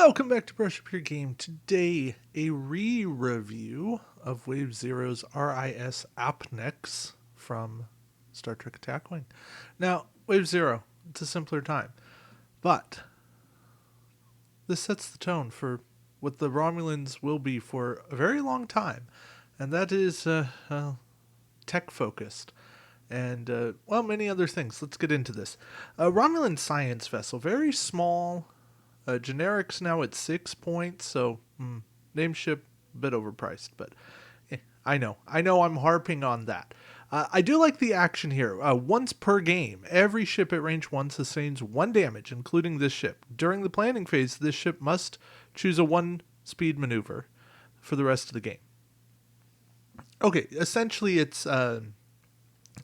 Welcome back to Brush Up Your Game. Today, a re-review of Wave Zero's RIS Apnex from Star Trek Attack Wing. Now, Wave Zero, it's a simpler time, but this sets the tone for what the Romulans will be for a very long time, and that is tech-focused. And, many other things. Let's get into this. A Romulan science vessel, very small. Generics now at 6 points, so name ship a bit overpriced, but I know I'm harping on that. I do like the action here. Once per game, every ship at range 1 sustains 1 damage, including this ship. During the planning phase, this ship must choose a 1-speed maneuver for the rest of the game. Okay, essentially it's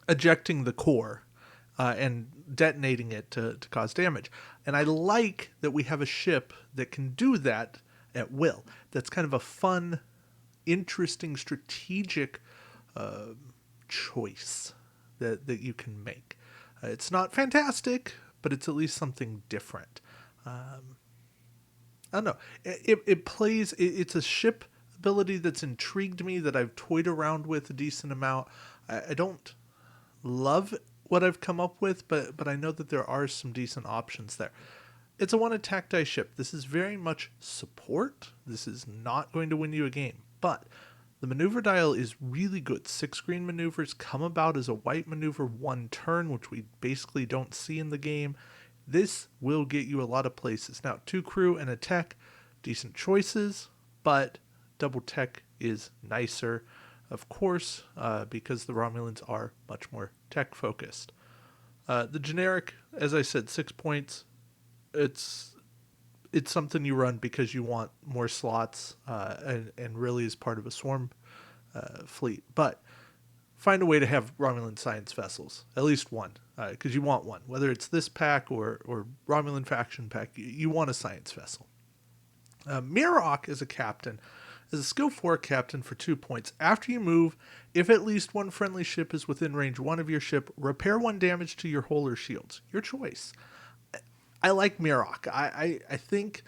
ejecting the core and detonating it to cause damage. And I like that we have a ship that can do that at will. That's kind of a fun, interesting, strategic choice that you can make. It's not fantastic, but it's at least something different. I don't know. It plays. It's a ship ability that's intrigued me, that I've toyed around with a decent amount. I don't love what I've come up with, but I know that there are some decent options there. It's a 1 attack die ship. This is very much support. This is not going to win you a game, but the maneuver dial is really good. 6 green maneuvers come about as a white maneuver 1 turn, which we basically don't see in the game. This will get you a lot of places. Now, 2 crew and a tech, decent choices, but double tech is nicer. Of course, because the Romulans are much more tech-focused. The generic, as I said, 6 points. It's something you run because you want more slots and really is part of a swarm fleet. But find a way to have Romulan science vessels, at least one, because you want one. Whether it's this pack or Romulan faction pack, you want a science vessel. Mirok is a captain. As a skill 4 captain for 2 points. After you move, if at least one friendly ship is within range 1 of your ship, repair 1 damage to your hull or shields. Your choice. I like Mirok. I think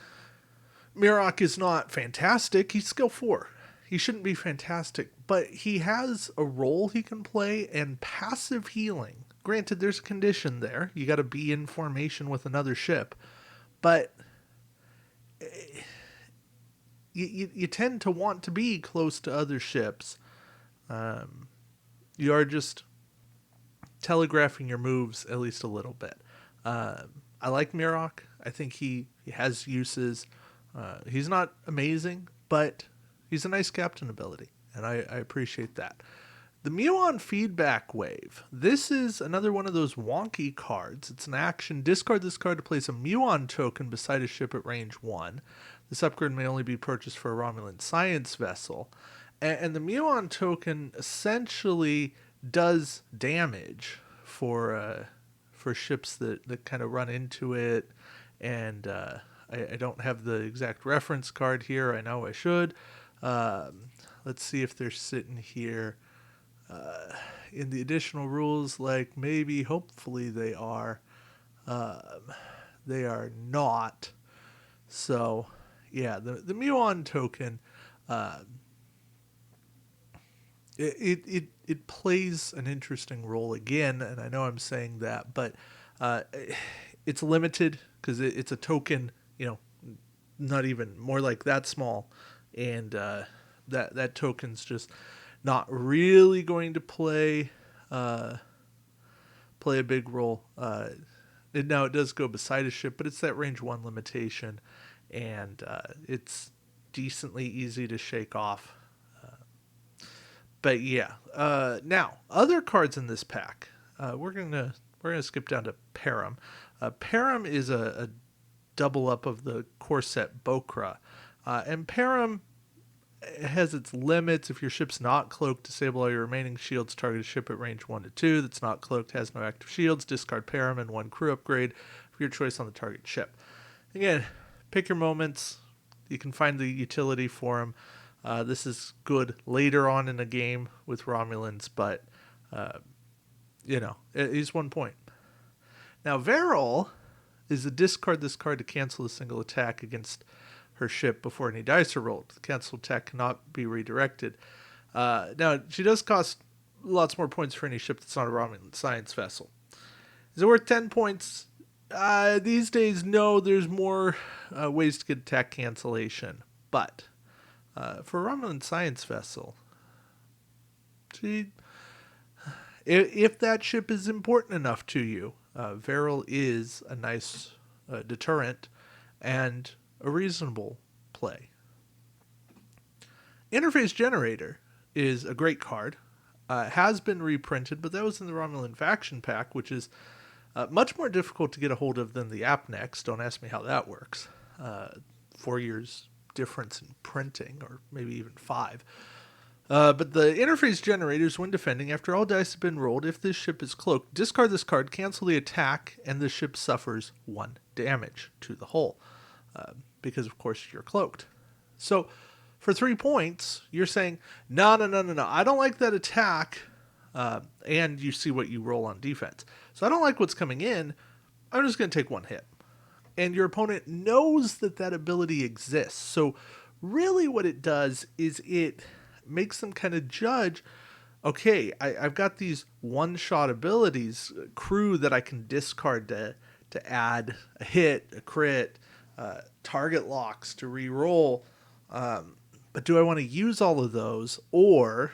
Mirok is not fantastic. He's skill 4. He shouldn't be fantastic, but he has a role he can play and passive healing. Granted, there's a condition there. You got to be in formation with another ship, but you tend to want to be close to other ships. You are just telegraphing your moves at least a little bit. I like Mirok. I think he has uses. He's not amazing, but he's a nice captain ability, and I appreciate that. The Muon Feedback Wave. This is another one of those wonky cards. It's an action. Discard this card to place a Muon token beside a ship at range 1. This upgrade may only be purchased for a Romulan science vessel. And the Muon token essentially does damage for ships that kind of run into it. And I don't have the exact reference card here. I know I should. Let's see if they're sitting here in the additional rules. Like maybe, hopefully they are. They are not. So... yeah, the Muon token, it plays an interesting role again, and I know I'm saying that, but it's limited because it's a token, not even more like that small, and that token's just not really going to play a big role. Now it does go beside a ship, but it's that range 1 limitation. And it's decently easy to shake off. But yeah. Now, other cards in this pack. We're gonna skip down to Param. Param is a double up of the core set Bokra. And Param has its limits. If your ship's not cloaked, disable all your remaining shields. Target a ship at range 1 to 2 that's not cloaked, has no active shields. Discard Param and 1 crew upgrade for your choice on the target ship. Again, pick your moments. You can find the utility for them. This is good later on in the game with Romulans, but, he's 1 point. Now, Varol is a discard this card to cancel a single attack against her ship before any dice are rolled. The canceled attack cannot be redirected. Now, she does cost lots more points for any ship that's not a Romulan science vessel. Is it worth 10 points? These days, no. There's more ways to get attack cancellation. But for a Romulan science vessel, if that ship is important enough to you, Varel is a nice deterrent and a reasonable play. Interface Generator is a great card. Has been reprinted, but that was in the Romulan Faction Pack, which is much more difficult to get a hold of than the Apnex. Don't ask me how that works. 4 years difference in printing, or maybe even 5. But the interface generators, when defending, after all dice have been rolled, if this ship is cloaked, discard this card, cancel the attack, and the ship suffers 1 damage to the hull. Because, of course, you're cloaked. So, for 3 points, you're saying, no, I don't like that attack, and you see what you roll on defense. So I don't like what's coming in, I'm just going to take 1 hit. And your opponent knows that that ability exists. So really what it does is it makes them kind of judge, okay, I've got these one-shot abilities, crew that I can discard to add a hit, a crit, target locks to re-roll. But do I want to use all of those, or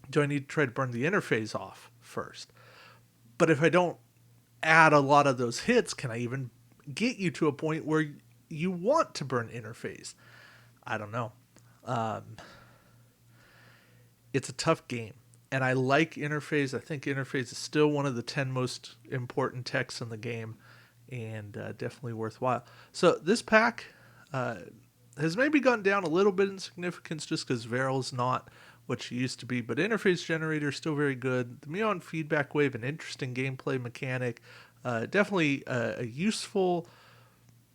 do I need to try to burn the interface off first? But if I don't add a lot of those hits, can I even get you to a point where you want to burn interface? I don't know. It's a tough game, and I like interface. I think interface is still one of the 10 most important techs in the game, and definitely worthwhile. So this pack has maybe gone down a little bit in significance just because Varel's not what she used to be, but Interface Generator is still very good. The Muon Feedback Wave, an interesting gameplay mechanic, definitely a useful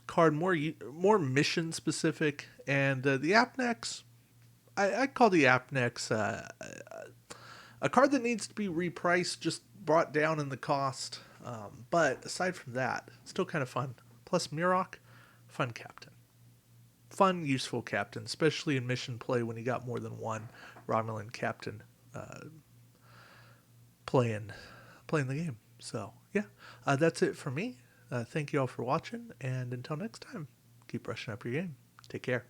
card, more mission specific, and the Apnex, I call the Apnex a card that needs to be repriced, just brought down in the cost, but aside from that, still kind of fun. Plus Murok, fun captain. Fun, useful captain, especially in mission play when you got more than one Romulan captain playing the game. So, yeah, that's it for me. Thank you all for watching, and until next time, keep brushing up your game. Take care.